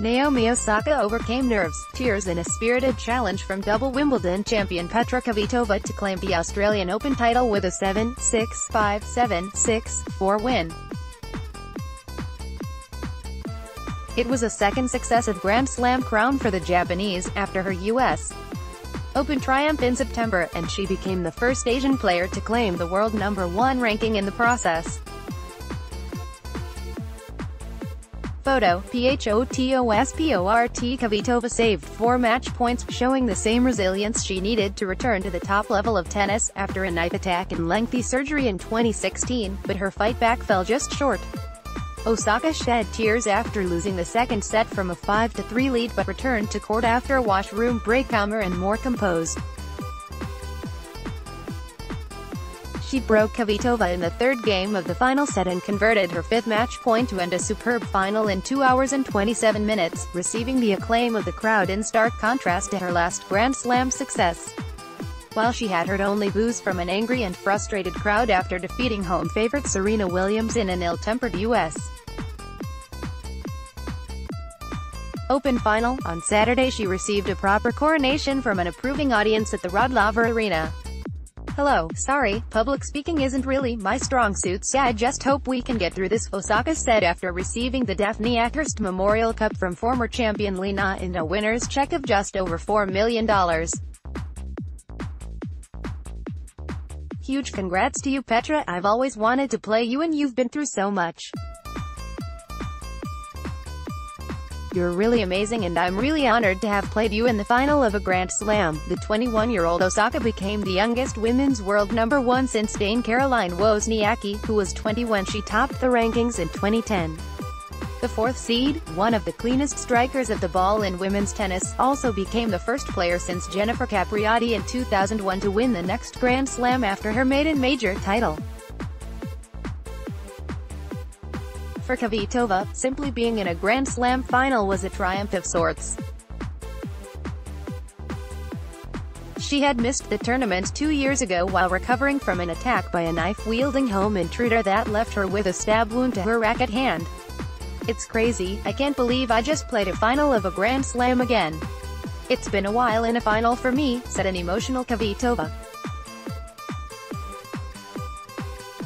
Naomi Osaka overcame nerves, tears in a spirited challenge from double Wimbledon champion Petra Kvitova to claim the Australian Open title with a 7-6, 5-7, 6-4 win. It was a second successive Grand Slam crown for the Japanese, after her U.S. Open triumph in September, and she became the first Asian player to claim the world #1 ranking in the process. Photo, PHOTOSPORT Kvitova saved 4 match points, showing the same resilience she needed to return to the top level of tennis, after a knife attack and lengthy surgery in 2016, but her fight back fell just short. Osaka shed tears after losing the second set from a 5-3 lead, but returned to court after a washroom break calmer and more composed. She broke Kvitova in the third game of the final set and converted her 5th match point to end a superb final in 2 hours and 27 minutes, receiving the acclaim of the crowd in stark contrast to her last Grand Slam success. While she had heard only boos from an angry and frustrated crowd after defeating home favorite Serena Williams in an ill-tempered U.S. Open final, on Saturday she received a proper coronation from an approving audience at the Rod Laver Arena. "Hello, sorry, public speaking isn't really my strong suit, so I just hope we can get through this," Osaka said after receiving the Daphne Akhurst Memorial Cup from former champion Li Na in a winner's check of just over $4 million. "Huge congrats to you, Petra. I've always wanted to play you and you've been through so much. You're really amazing and I'm really honored to have played you in the final of a Grand Slam." The 21-year-old Osaka became the youngest women's world #1 since Dane Caroline Wozniacki, who was 20 when she topped the rankings in 2010. The 4th seed, one of the cleanest strikers of the ball in women's tennis, also became the first player since Jennifer Capriati in 2001 to win the next Grand Slam after her maiden major title. For Kvitova, simply being in a Grand Slam final was a triumph of sorts. She had missed the tournament 2 years ago while recovering from an attack by a knife-wielding home intruder that left her with a stab wound to her racket hand. "It's crazy, I can't believe I just played a final of a Grand Slam again. It's been a while in a final for me," said an emotional Kvitova.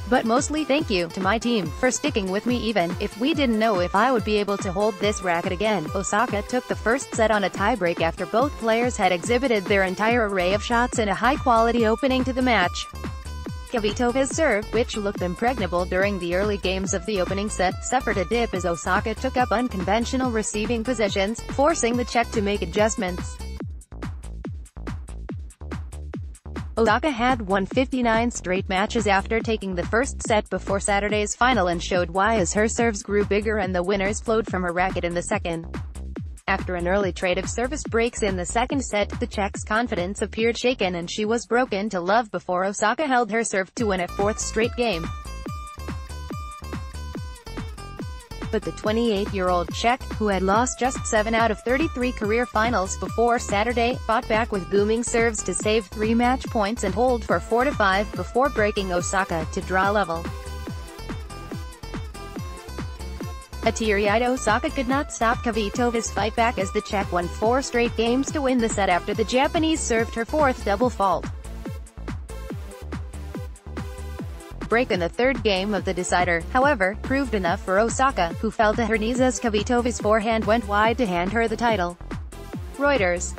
"But mostly thank you to my team for sticking with me even if we didn't know if I would be able to hold this racket again." Osaka took the first set on a tiebreak after both players had exhibited their entire array of shots in a high-quality opening to the match. Kvitova's serve, which looked impregnable during the early games of the opening set, suffered a dip as Osaka took up unconventional receiving positions, forcing the Czech to make adjustments. Osaka had won 59 straight matches after taking the first set before Saturday's final and showed why as her serves grew bigger and the winners flowed from her racket in the second. After an early trade of service breaks in the second set, the Czech's confidence appeared shaken and she was broken to love before Osaka held her serve to win a 4th straight game. But the 28-year-old Czech, who had lost just 7 out of 33 career finals before Saturday, fought back with booming serves to save 3 match points and hold for 4-5 before breaking Osaka to draw level. A teary-eyed Osaka could not stop Kvitova's fight back as the Czech won 4 straight games to win the set after the Japanese served her 4th double fault break in the 3rd game of the decider, however, proved enough for Osaka, who fell to her knees as Kvitova's forehand went wide to hand her the title. Reuters.